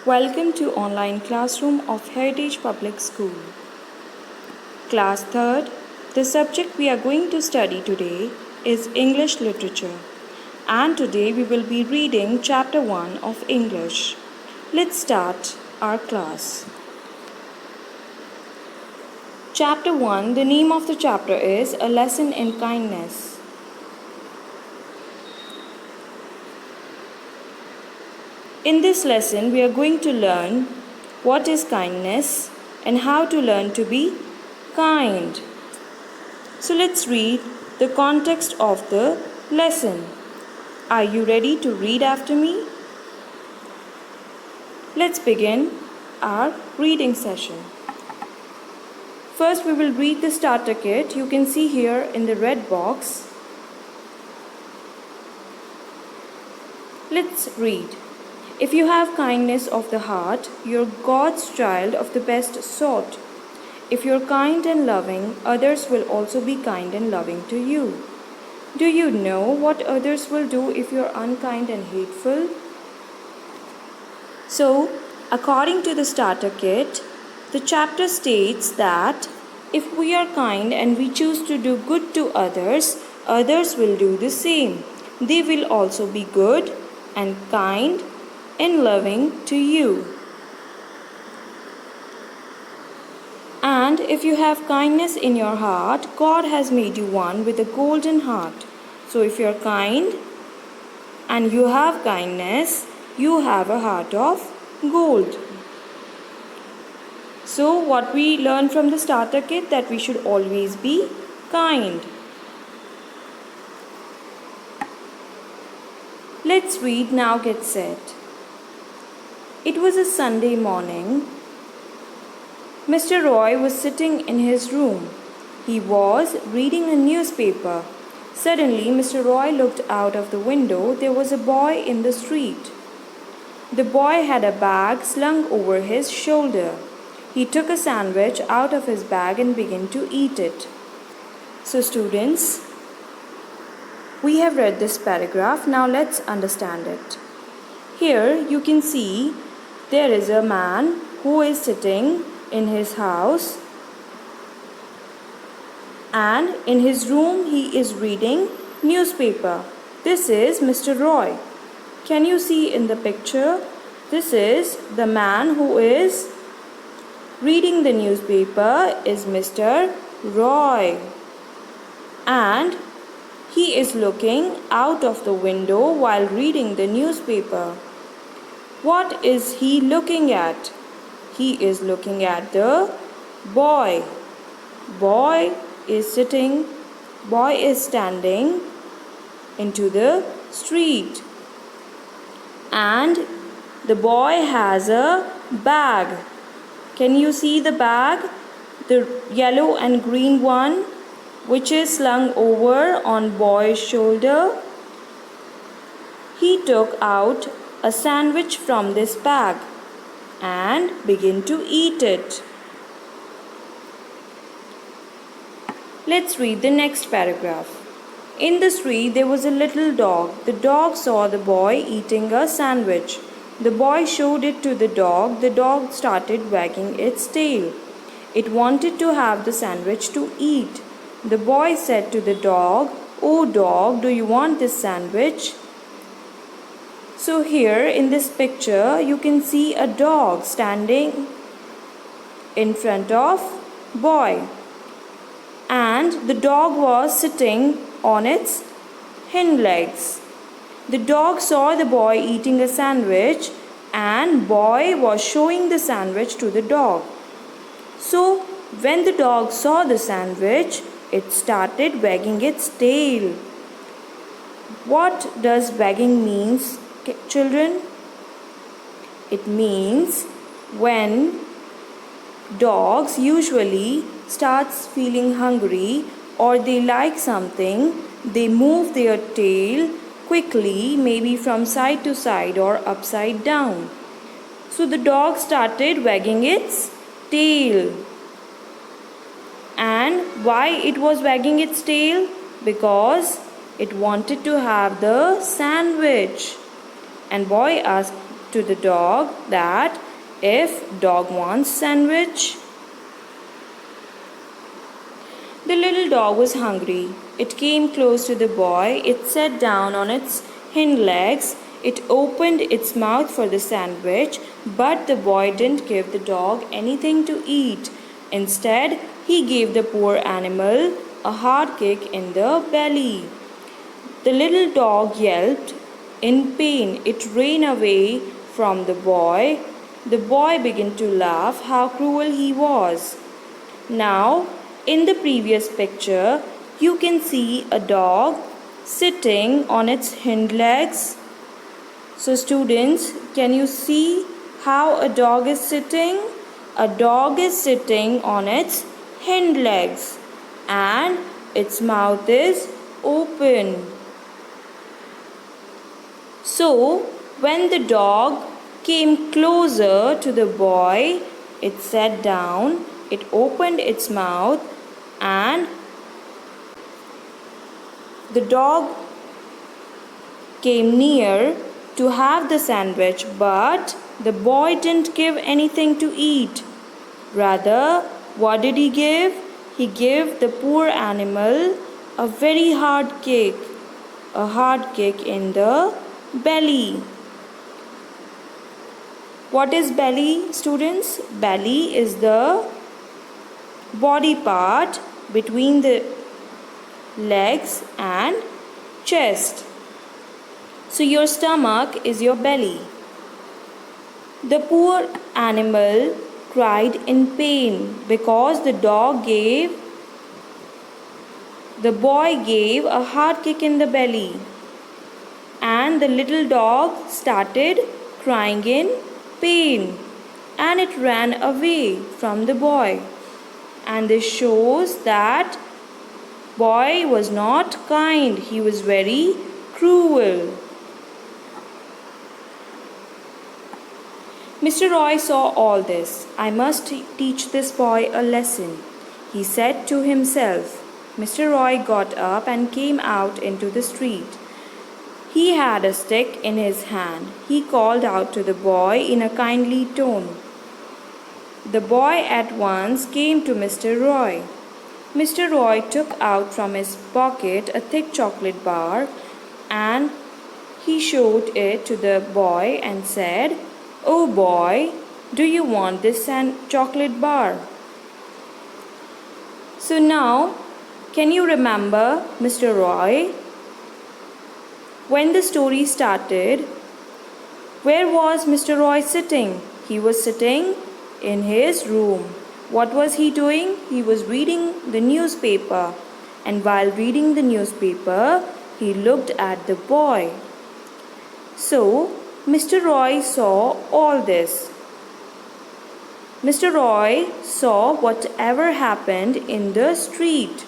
Welcome to online classroom of Heritage Public School. Class 3rd. The subject we are going to study today is English Literature. And today we will be reading chapter 1 of English. Let's start our class. Chapter 1. The name of the chapter is A Lesson in Kindness. In this lesson, we are going to learn what is kindness and how to learn to be kind. So let's read the context of the lesson. Are you ready to read after me? Let's begin our reading session. First, we will read the starter kit. You can see here in the red box. Let's read. If you have kindness of the heart, you're God's child of the best sort. If you're kind and loving, others will also be kind and loving to you. Do you know what others will do if you're unkind and hateful? So, according to the starter kit, the chapter states that if we are kind and we choose to do good to others, others will do the same. They will also be good and kind and loving to you. And if you have kindness in your heart, God has made you one with a golden heart. So if you're kind and you have kindness, you have a heart of gold. So what we learn from the starter kit, that we should always be kind. Let's read Now Get Set. It was a Sunday morning. Mr. Roy was sitting in his room. He was reading a newspaper. Suddenly, Mr. Roy looked out of the window. There was a boy in the street. The boy had a bag slung over his shoulder. He took a sandwich out of his bag and began to eat it. So, students, we have read this paragraph. Now let's understand it. Here you can see there is a man who is sitting in his house, and in his room he is reading newspaper. This is Mr. Roy. Can you see in the picture? This is the man who is reading the newspaper is Mr. Roy, and he is looking out of the window while reading the newspaper. What is he looking at? He is looking at the boy. Boy is standing into the street. And the boy has a bag. Can you see the bag? The yellow and green one, which is slung over on boy's shoulder. He took out a sandwich from this bag and began to eat it. Let's read the next paragraph. In the street there was a little dog. The dog saw the boy eating a sandwich. The boy showed it to the dog. The dog started wagging its tail. It wanted to have the sandwich to eat. The boy said to the dog, "Oh dog, do you want this sandwich?" So here in this picture you can see a dog standing in front of boy, and the dog was sitting on its hind legs. The dog saw the boy eating a sandwich, and boy was showing the sandwich to the dog. So when the dog saw the sandwich, it started wagging its tail. What does wagging means, children? It means when dogs usually starts feeling hungry or they like something, they move their tail quickly, maybe from side to side or upside down. So the dog started wagging its tail. And why it was wagging its tail? Because it wanted to have the sandwich. And boy asked to the dog that if dog wants sandwich. The little dog was hungry. It came close to the boy. It sat down on its hind legs. It opened its mouth for the sandwich, but the boy didn't give the dog anything to eat. Instead, he gave the poor animal a hard kick in the belly. The little dog yelped in pain. It ran away from the boy. The boy began to laugh how cruel he was. Now, in the previous picture, you can see a dog sitting on its hind legs. So students, can you see how a dog is sitting? A dog is sitting on its hind legs and its mouth is open. So, when the dog came closer to the boy, it sat down, it opened its mouth, and the dog came near to have the sandwich, but the boy didn't give anything to eat. Rather, what did he give? He gave the poor animal a very hard kick in the belly. What is belly, students? Belly is the body part between the legs and chest. So your stomach is your belly. The poor animal cried in pain because the boy gave a hard kick in the belly, and the little dog started crying in pain, and it ran away from the boy. And this shows that boy was not kind, he was very cruel. Mr. Roy saw all this. I must teach this boy a lesson, he said to himself. Mr. Roy got up and came out into the street. He had a stick in his hand. He called out to the boy in a kindly tone. The boy at once came to Mr. Roy. Mr. Roy took out from his pocket a thick chocolate bar and he showed it to the boy and said, "Oh boy, do you want this chocolate bar?" So now, can you remember Mr. Roy? When the story started, where was Mr. Roy sitting? He was sitting in his room. What was he doing? He was reading the newspaper. And while reading the newspaper, he looked at the boy. So, Mr. Roy saw all this. Mr. Roy saw whatever happened in the street,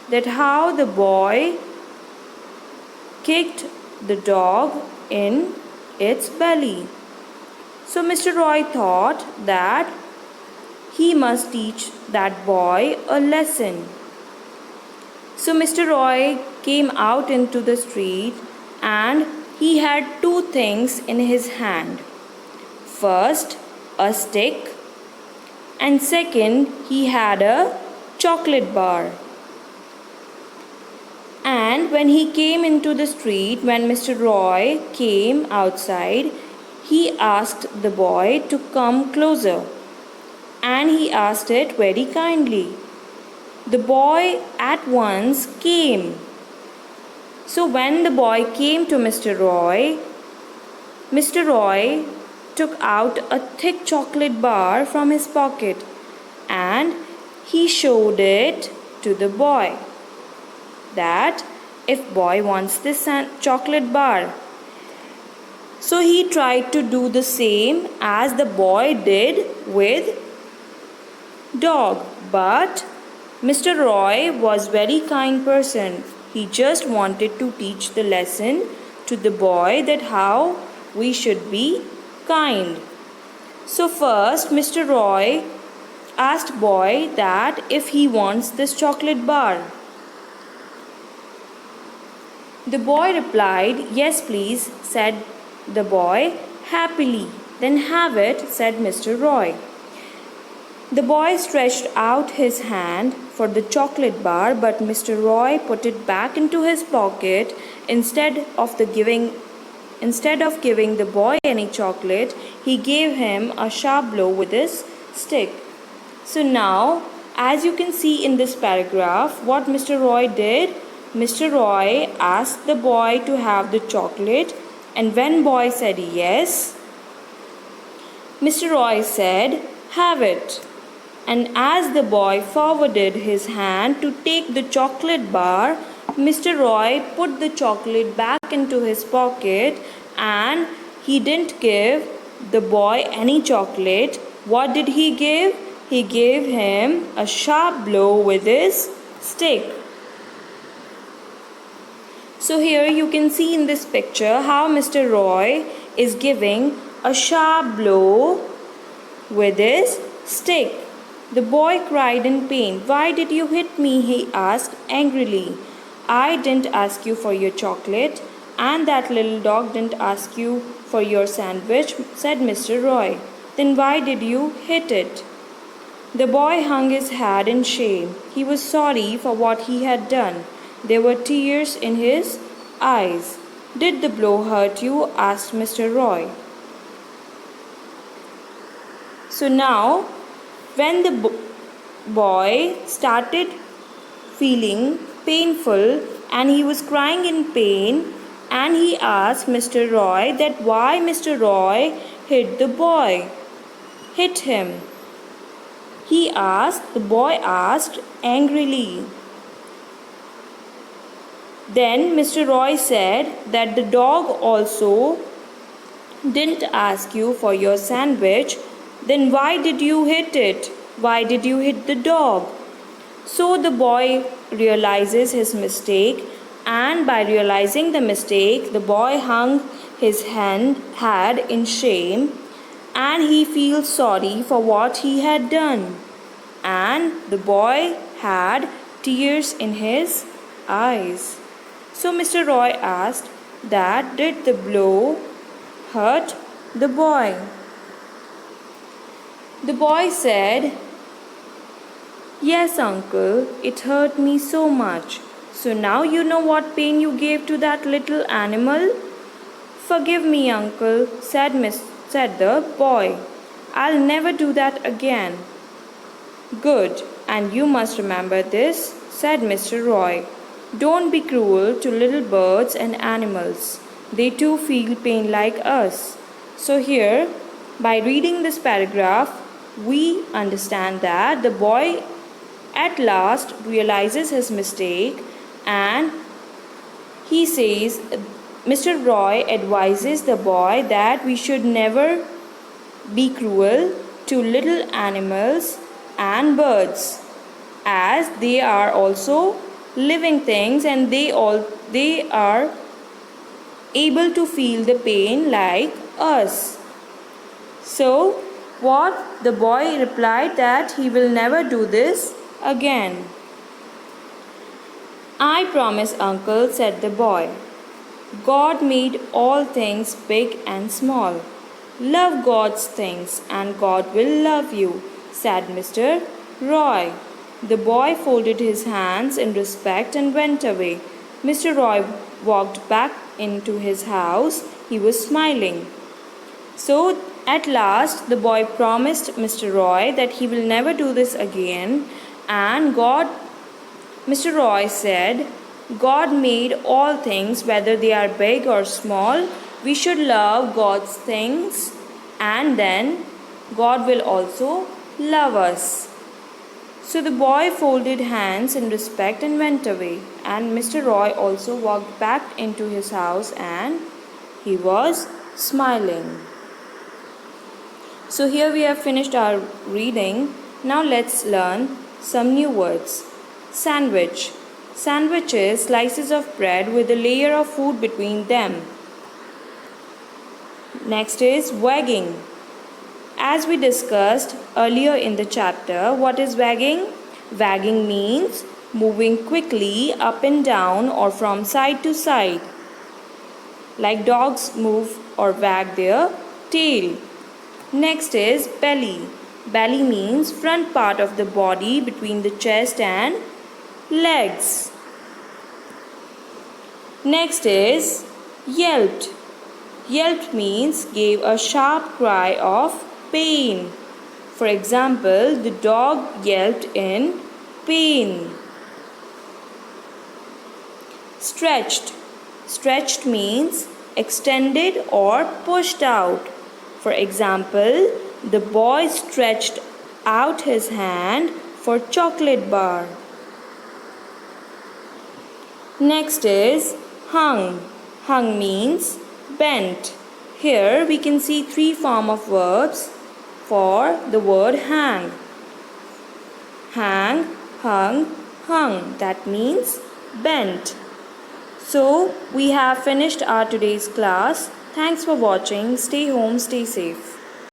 that how the boy kicked the dog in its belly. So Mr. Roy thought that he must teach that boy a lesson. So Mr. Roy came out into the street and he had two things in his hand. First, a stick, and second, he had a chocolate bar. And when he came into the street, when Mr. Roy came outside, he asked the boy to come closer. And he asked it very kindly. The boy at once came. So when the boy came to Mr. Roy took out a thick chocolate bar from his pocket and he showed it to the boy, that if boy wants this chocolate bar. So he tried to do the same as the boy did with dog, but Mr. Roy was very kind person. He just wanted to teach the lesson to the boy that how we should be kind. So first Mr. Roy asked boy that if he wants this chocolate bar. The boy replied, "Yes, please," said the boy. happily. Then have it, said Mr. Roy. The boy stretched out his hand for the chocolate bar, but Mr. Roy put it back into his pocket. Instead of giving the boy any chocolate, he gave him a sharp blow with his stick. So now, as you can see in this paragraph, what Mr. Roy did, Mr. Roy asked the boy to have the chocolate, and when boy said yes, Mr. Roy said, "Have it." And as the boy forwarded his hand to take the chocolate bar, Mr. Roy put the chocolate back into his pocket and he didn't give the boy any chocolate. What did he give? He gave him a sharp blow with his stick. So here you can see in this picture how Mr. Roy is giving a sharp blow with his stick. The boy cried in pain. "Why did you hit me?" he asked angrily. "I didn't ask you for your chocolate, and that little dog didn't ask you for your sandwich," said Mr. Roy. "Then why did you hit it?" The boy hung his head in shame. He was sorry for what he had done. There were tears in his eyes. "Did the blow hurt you?" asked Mr. Roy. So now, when the boy started feeling painful and he was crying in pain, and he asked Mr. Roy that why Mr. Roy hit him. The boy asked angrily. Then Mr. Roy said that the dog also didn't ask you for your sandwich. Then why did you hit it? Why did you hit the dog? So the boy realizes his mistake, and by realizing the mistake, the boy hung his head in shame, and he feels sorry for what he had done. And the boy had tears in his eyes. So Mr. Roy asked that did the blow hurt the boy? The boy said, "Yes, uncle, it hurt me so much. So now you know what pain you gave to that little animal?" "Forgive me, uncle," said the boy. "I'll never do that again." "Good, and you must remember this," said Mr. Roy. "Don't be cruel to little birds and animals. They too feel pain like us." So here, by reading this paragraph, we understand that the boy at last realizes his mistake, and he says, Mr. Roy advises the boy that we should never be cruel to little animals and birds, as they are also living things and they are able to feel the pain like us. So what the boy replied that he will never do this again. "I promise, uncle," said the boy. "God made all things big and small. Love God's things and God will love you," said Mr. Roy. The boy folded his hands in respect and went away. Mr. Roy walked back into his house. He was smiling. So at last the boy promised Mr. Roy that he will never do this again, and Mr. Roy said, "God made all things, whether they are big or small. We should love God's things, and then God will also love us." So the boy folded hands in respect and went away, and Mr. Roy also walked back into his house, and he was smiling. So here we have finished our reading. Now let's learn some new words. Sandwich. Sandwich is slices of bread with a layer of food between them. Next is wagging. As we discussed earlier in the chapter, what is wagging? Wagging means moving quickly up and down or from side to side, like dogs move or wag their tail. Next is belly. Belly means front part of the body between the chest and legs. Next is yelped. Yelped means gave a sharp cry of pain. For example, the dog yelped in pain. Stretched. Stretched means extended or pushed out. For example, the boy stretched out his hand for chocolate bar. Next is hung. Hung means bent. Here we can see three forms of verbs for the word hang. Hang, hung, hung. That means bent. So we have finished our today's class. Thanks for watching. Stay home, stay safe.